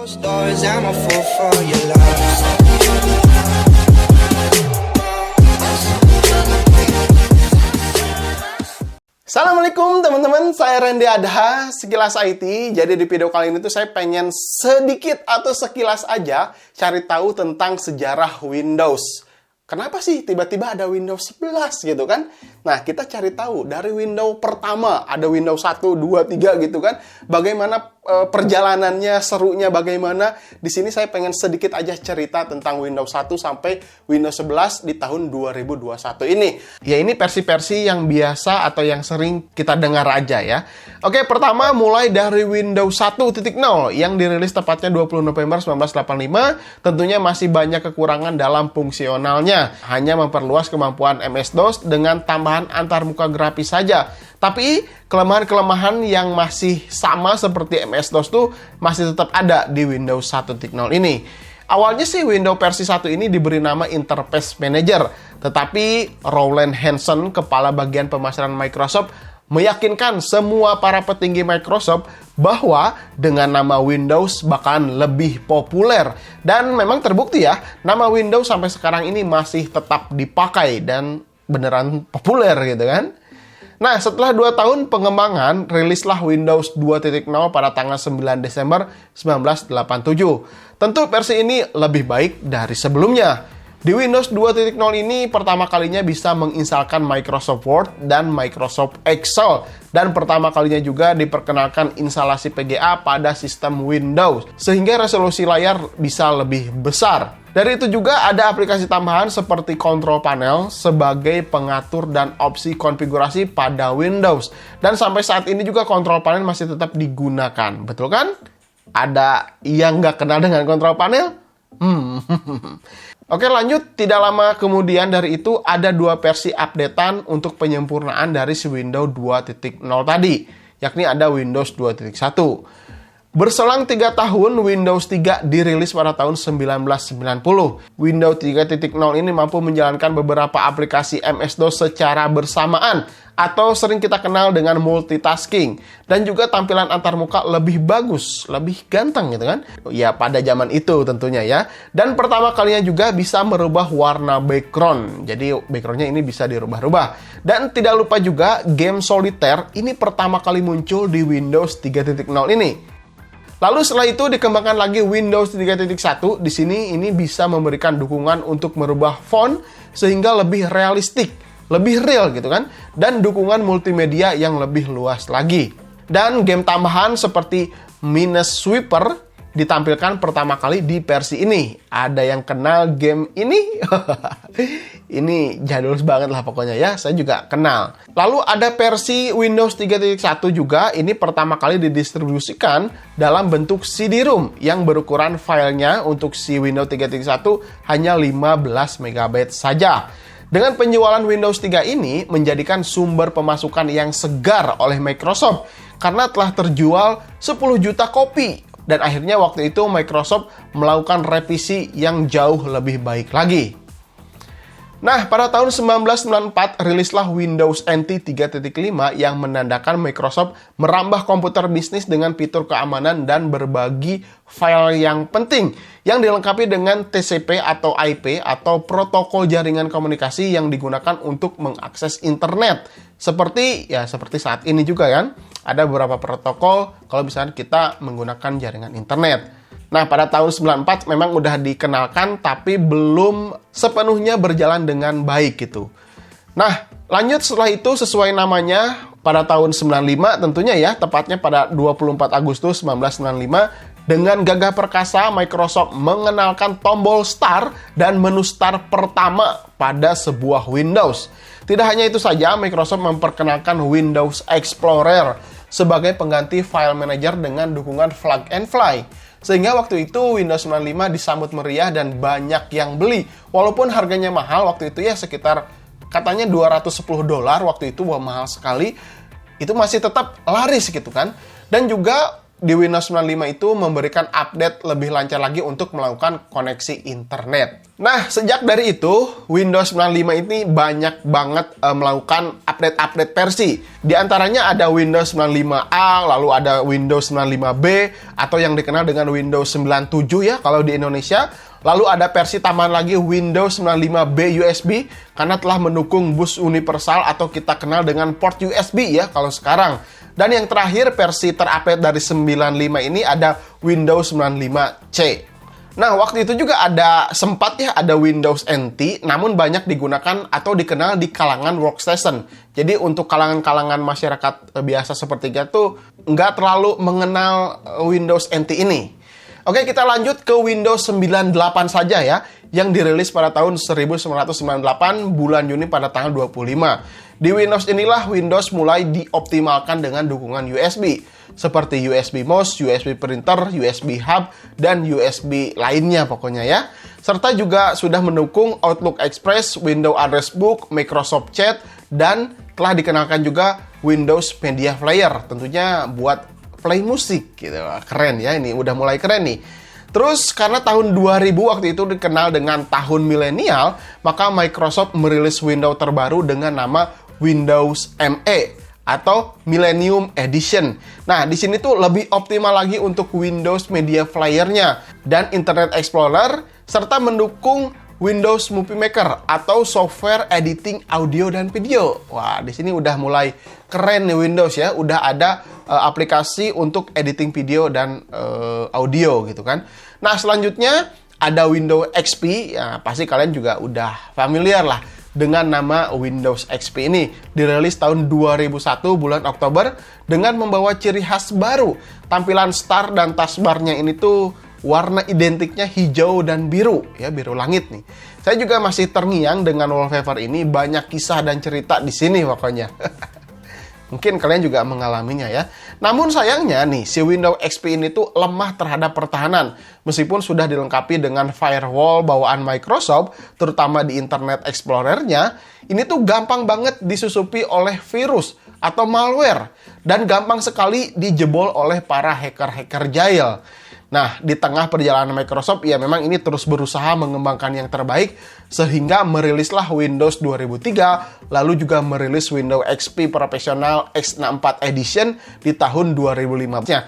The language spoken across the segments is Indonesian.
Doors, I'm a fool for your love. Assalamualaikum teman-teman, saya Randy Adha, Sekilas IT. Jadi di video kali ini tuh saya pengen sedikit atau sekilas aja cari tahu tentang sejarah Windows. Kenapa sih tiba-tiba ada Windows 11 gitu kan? Nah, kita cari tahu dari Windows pertama, ada Windows 1, 2, 3 gitu kan. Bagaimana perjalanannya, serunya bagaimana. Di sini saya pengen sedikit aja cerita tentang Windows 1 sampai Windows 11 di tahun 2021 ini. Ya, ini versi-versi yang biasa atau yang sering kita dengar aja ya. Oke, pertama mulai dari Windows 1.0 yang dirilis tepatnya 20 November 1985. Tentunya masih banyak kekurangan dalam fungsionalnya. Hanya memperluas kemampuan MS-DOS dengan tambahan antarmuka grafis saja. Tapi kelemahan-kelemahan yang masih sama seperti MS-DOS tuh masih tetap ada di Windows 1.0 ini. Awalnya sih Windows versi 1 ini diberi nama Interface Manager. Tetapi Rowland Hanson, kepala bagian pemasaran Microsoft, meyakinkan semua para petinggi Microsoft bahwa dengan nama Windows bakalan lebih populer. Dan memang terbukti ya, nama Windows sampai sekarang ini masih tetap dipakai dan beneran populer gitu kan. Nah, setelah 2 tahun pengembangan, rilislah Windows 2.0 pada tanggal 9 Desember 1987. Tentu versi ini lebih baik dari sebelumnya. Di Windows 2.0 ini pertama kalinya bisa menginstalkan Microsoft Word dan Microsoft Excel. Dan pertama kalinya juga diperkenalkan instalasi PGA pada sistem Windows, sehingga resolusi layar bisa lebih besar. Dari itu juga ada aplikasi tambahan seperti Control Panel sebagai pengatur dan opsi konfigurasi pada Windows. Dan sampai saat ini juga Control Panel masih tetap digunakan. Betul kan? Ada yang nggak kenal dengan Control Panel? Oke, lanjut. Tidak lama kemudian dari itu ada 2 versi updatean untuk penyempurnaan dari si Windows 2.0 tadi, yakni ada Windows 2.1. Berselang 3 tahun, Windows 3 dirilis pada tahun 1990. Windows 3.0 ini mampu menjalankan beberapa aplikasi MS-DOS secara bersamaan, atau sering kita kenal dengan multitasking. Dan juga tampilan antarmuka lebih bagus, lebih ganteng gitu kan. Ya, pada zaman itu tentunya ya. Dan pertama kalinya juga bisa merubah warna background. Jadi backgroundnya ini bisa dirubah-rubah. Dan tidak lupa juga game solitaire ini pertama kali muncul di Windows 3.0 ini. Lalu setelah itu dikembangkan lagi Windows 3.1. Di sini ini bisa memberikan dukungan untuk merubah font sehingga lebih realistik, lebih real gitu kan, dan dukungan multimedia yang lebih luas lagi. Dan game tambahan seperti Minesweeper ditampilkan pertama kali di versi ini. Ada yang kenal game ini? Ini jadul banget lah pokoknya ya, saya juga kenal. Lalu ada versi Windows 3.1 juga, ini pertama kali didistribusikan dalam bentuk CD-ROM yang berukuran filenya untuk si Windows 3.1 hanya 15 MB saja. Dengan penjualan Windows 3 ini menjadikan sumber pemasukan yang segar oleh Microsoft karena telah terjual 10 juta kopi. Dan akhirnya waktu itu Microsoft melakukan revisi yang jauh lebih baik lagi. Nah, pada tahun 1994 rilislah Windows NT 3.5 yang menandakan Microsoft merambah komputer bisnis dengan fitur keamanan dan berbagi file yang penting yang dilengkapi dengan TCP atau IP atau protokol jaringan komunikasi yang digunakan untuk mengakses internet. Seperti saat ini juga kan. Ada beberapa protokol kalau misalnya kita menggunakan jaringan internet. Nah, pada tahun 94 memang udah dikenalkan tapi belum sepenuhnya berjalan dengan baik gitu. Nah, lanjut setelah itu sesuai namanya pada tahun 95 tentunya ya, tepatnya pada 24 Agustus 1995 dengan gagah perkasa Microsoft mengenalkan tombol Start dan menu Start pertama pada sebuah Windows. Tidak hanya itu saja, Microsoft memperkenalkan Windows Explorer sebagai pengganti file manager dengan dukungan plug and fly. Sehingga waktu itu Windows 95 disambut meriah dan banyak yang beli. Walaupun harganya mahal waktu itu ya sekitar katanya $210 waktu itu, wah mahal sekali. Itu masih tetap laris gitu kan. Dan juga di Windows 95 itu memberikan update lebih lancar lagi untuk melakukan koneksi internet. Nah, sejak dari itu, Windows 95 ini banyak banget melakukan update-update versi. Di antaranya ada Windows 95A, lalu ada Windows 95B, atau yang dikenal dengan Windows 97 ya kalau di Indonesia. Lalu ada versi tambahan lagi Windows 95B USB, karena telah mendukung bus universal atau kita kenal dengan port USB ya kalau sekarang. Dan yang terakhir versi terupdate dari 95 ini ada Windows 95C. Nah, waktu itu juga sempat ada Windows NT, namun banyak digunakan atau dikenal di kalangan workstation. Jadi untuk kalangan-kalangan masyarakat biasa seperti itu nggak terlalu mengenal Windows NT ini. Oke, kita lanjut ke Windows 98 saja ya, yang dirilis pada tahun 1998 bulan Juni pada tanggal 25. Di Windows inilah Windows mulai dioptimalkan dengan dukungan USB, seperti USB mouse, USB printer, USB hub, dan USB lainnya pokoknya ya. Serta juga sudah mendukung Outlook Express, Windows Address Book, Microsoft Chat, dan telah dikenalkan juga Windows Media Player, tentunya buat play musik gitu. Keren ya, ini udah mulai keren nih. Terus karena tahun 2000 waktu itu dikenal dengan tahun milenial, maka Microsoft merilis Windows terbaru dengan nama Windows ME atau Millennium Edition. Nah, di sini tuh lebih optimal lagi untuk Windows Media Player-nya dan Internet Explorer, serta mendukung Windows Movie Maker atau software editing audio dan video. Wah, di sini udah mulai keren nih Windows ya. Udah ada aplikasi untuk editing video dan audio gitu kan. Nah, selanjutnya ada Windows XP. Ya, pasti kalian juga udah familiar lah dengan nama Windows XP ini. Dirilis tahun 2001 bulan Oktober dengan membawa ciri khas baru. Tampilan start dan taskbar-nya ini tuh warna identiknya hijau dan biru, ya biru langit nih. Saya juga masih terngiang dengan wallpaper ini, banyak kisah dan cerita di sini pokoknya. Mungkin kalian juga mengalaminya ya. Namun sayangnya nih, si Windows XP ini tuh lemah terhadap pertahanan. Meskipun sudah dilengkapi dengan firewall bawaan Microsoft, terutama di Internet Explorer-nya, ini tuh gampang banget disusupi oleh virus atau malware. Dan gampang sekali dijebol oleh para hacker-hacker jahil. Nah, di tengah perjalanan Microsoft, ya memang ini terus berusaha mengembangkan yang terbaik, sehingga merilislah Windows 2003, lalu juga merilis Windows XP Professional X64 Edition di tahun 2015-nya.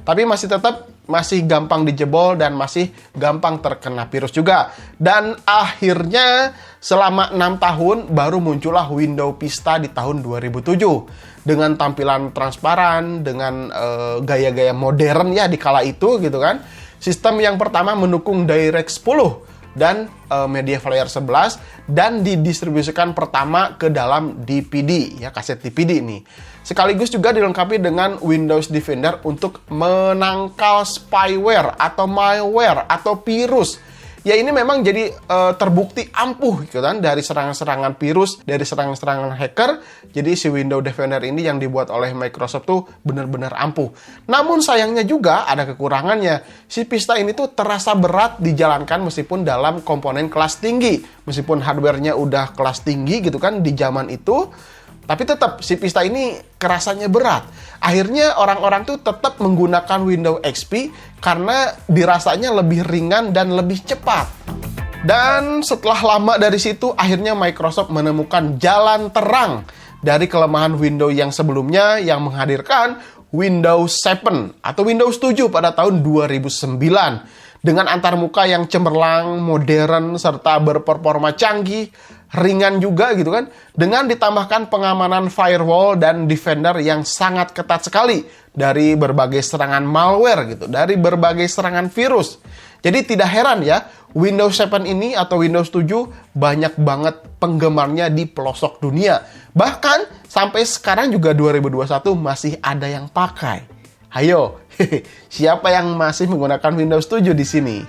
Tapi masih gampang dijebol dan masih gampang terkena virus juga. Dan akhirnya selama 6 tahun baru muncullah Windows Vista di tahun 2007. Dengan tampilan transparan, dengan gaya-gaya modern ya di kala itu gitu kan. Sistem yang pertama mendukung DirectX 10 dan Media Player 11 dan didistribusikan pertama ke dalam DVD ya, kaset DVD ini. Sekaligus juga dilengkapi dengan Windows Defender untuk menangkal spyware atau malware atau virus. Ya ini memang jadi terbukti ampuh gitu kan dari serangan-serangan virus, dari serangan-serangan hacker. Jadi si Windows Defender ini yang dibuat oleh Microsoft tuh benar-benar ampuh. Namun sayangnya juga ada kekurangannya. Si Vista ini tuh terasa berat dijalankan meskipun dalam komponen kelas tinggi. Meskipun hardware-nya udah kelas tinggi gitu kan di zaman itu, tapi tetap si Vista ini kerasanya berat. Akhirnya orang-orang tuh tetap menggunakan Windows XP karena dirasanya lebih ringan dan lebih cepat. Dan setelah lama dari situ, akhirnya Microsoft menemukan jalan terang dari kelemahan Windows yang sebelumnya yang menghadirkan Windows 7 atau Windows 7 pada tahun 2009. Dengan antarmuka yang cemerlang, modern, serta berperforma canggih, ringan juga gitu kan. Dengan ditambahkan pengamanan firewall dan defender yang sangat ketat sekali dari berbagai serangan malware gitu, dari berbagai serangan virus. Jadi tidak heran ya, Windows 7 ini atau Windows 7 banyak banget penggemarnya di pelosok dunia. Bahkan sampai sekarang juga 2021 masih ada yang pakai. Ayo, siapa yang masih menggunakan Windows 7 di sini?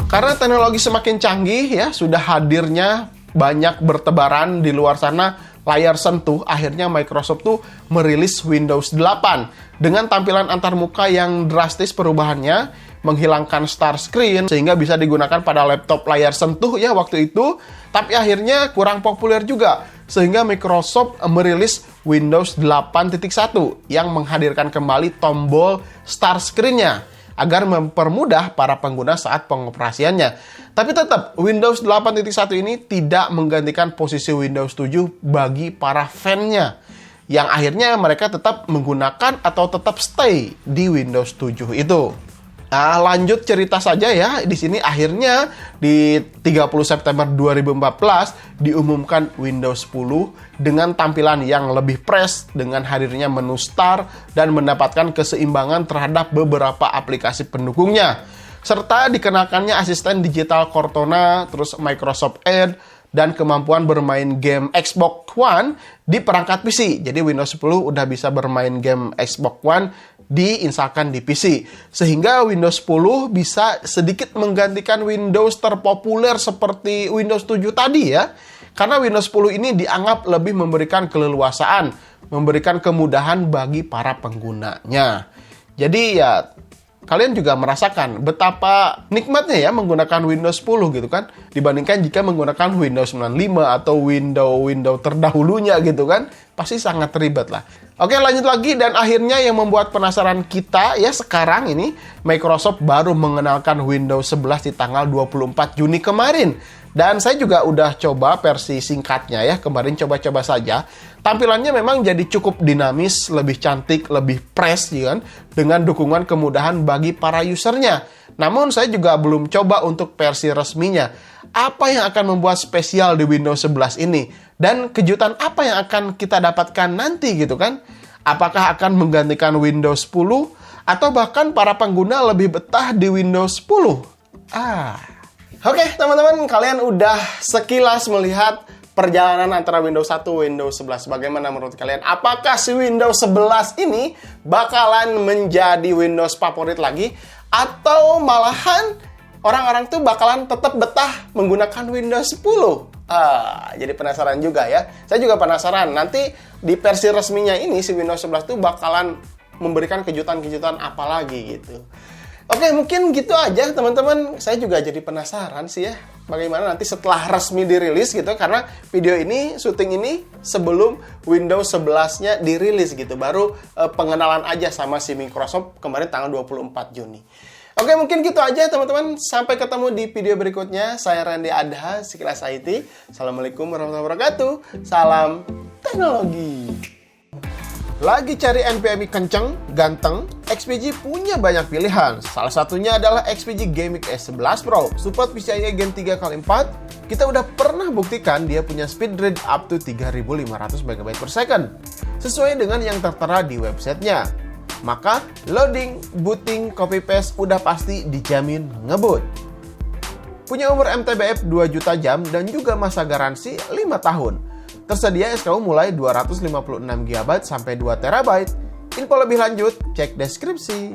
Karena teknologi semakin canggih ya, sudah hadirnya banyak bertebaran di luar sana layar sentuh, akhirnya Microsoft tuh merilis Windows 8 dengan tampilan antarmuka yang drastis perubahannya, menghilangkan start screen sehingga bisa digunakan pada laptop layar sentuh ya waktu itu, tapi akhirnya kurang populer juga sehingga Microsoft merilis Windows 8.1 yang menghadirkan kembali tombol Start Screen-nya agar mempermudah para pengguna saat pengoperasiannya. Tapi tetap, Windows 8.1 ini tidak menggantikan posisi Windows 7 bagi para fan-nya, yang akhirnya mereka tetap menggunakan atau tetap stay di Windows 7 itu. Nah, lanjut cerita saja ya. Di sini akhirnya di 30 September 2014 diumumkan Windows 10 dengan tampilan yang lebih fresh dengan hadirnya menu Start dan mendapatkan keseimbangan terhadap beberapa aplikasi pendukungnya. Serta dikenakannya asisten digital Cortana, terus Microsoft Edge, dan kemampuan bermain game Xbox One di perangkat PC. Jadi Windows 10 udah bisa bermain game Xbox One diinstalkan di PC. Sehingga Windows 10 bisa sedikit menggantikan Windows terpopuler seperti Windows 7 tadi ya. Karena Windows 10 ini dianggap lebih memberikan keleluasaan, memberikan kemudahan bagi para penggunanya. Jadi ya, kalian juga merasakan betapa nikmatnya ya menggunakan Windows 10 gitu kan, dibandingkan jika menggunakan Windows 95 atau Windows terdahulunya gitu kan, pasti sangat ribet lah. Oke, lanjut lagi, dan akhirnya yang membuat penasaran kita ya sekarang ini, Microsoft baru mengenalkan Windows 11 di tanggal 24 Juni kemarin. Dan saya juga udah coba versi singkatnya ya, kemarin coba-coba saja. Tampilannya memang jadi cukup dinamis, lebih cantik, lebih fresh ya kan, dengan dukungan kemudahan bagi para usernya. Namun saya juga belum coba untuk versi resminya. Apa yang akan membuat spesial di Windows 11 ini? Dan kejutan apa yang akan kita dapatkan nanti gitu kan? Apakah akan menggantikan Windows 10? Atau bahkan para pengguna lebih betah di Windows 10? Oke, teman-teman, kalian udah sekilas melihat perjalanan antara Windows 1 dan Windows 11. Bagaimana menurut kalian? Apakah si Windows 11 ini bakalan menjadi Windows favorit lagi? Atau malahan orang-orang tuh bakalan tetap betah menggunakan Windows 10? Jadi penasaran juga ya. Saya juga penasaran, nanti di versi resminya ini si Windows 11 tuh bakalan memberikan kejutan-kejutan apa lagi gitu. Oke, mungkin gitu aja teman-teman. Saya juga jadi penasaran sih ya, bagaimana nanti setelah resmi dirilis gitu. Karena video ini, syuting ini sebelum Windows 11-nya dirilis gitu. Baru pengenalan aja sama si Microsoft kemarin tanggal 24 Juni. Oke, mungkin gitu aja teman-teman. Sampai ketemu di video berikutnya. Saya Randy Adha, Sekilas IT. Assalamualaikum warahmatullahi wabarakatuh. Salam teknologi. Lagi cari NVMe kenceng, ganteng? XPG punya banyak pilihan. Salah satunya adalah XPG Gaming S11 Pro. Support PCIe Gen 3x4. Kita udah pernah buktikan dia punya speed read up to 3500 MB per second. Sesuai dengan yang tertera di websitenya. Maka loading, booting, copy paste udah pasti dijamin ngebut. Punya umur MTBF 2 juta jam dan juga masa garansi 5 tahun. Tersedia SKU mulai 256 GB sampai 2 TB. Info lebih lanjut, cek deskripsi.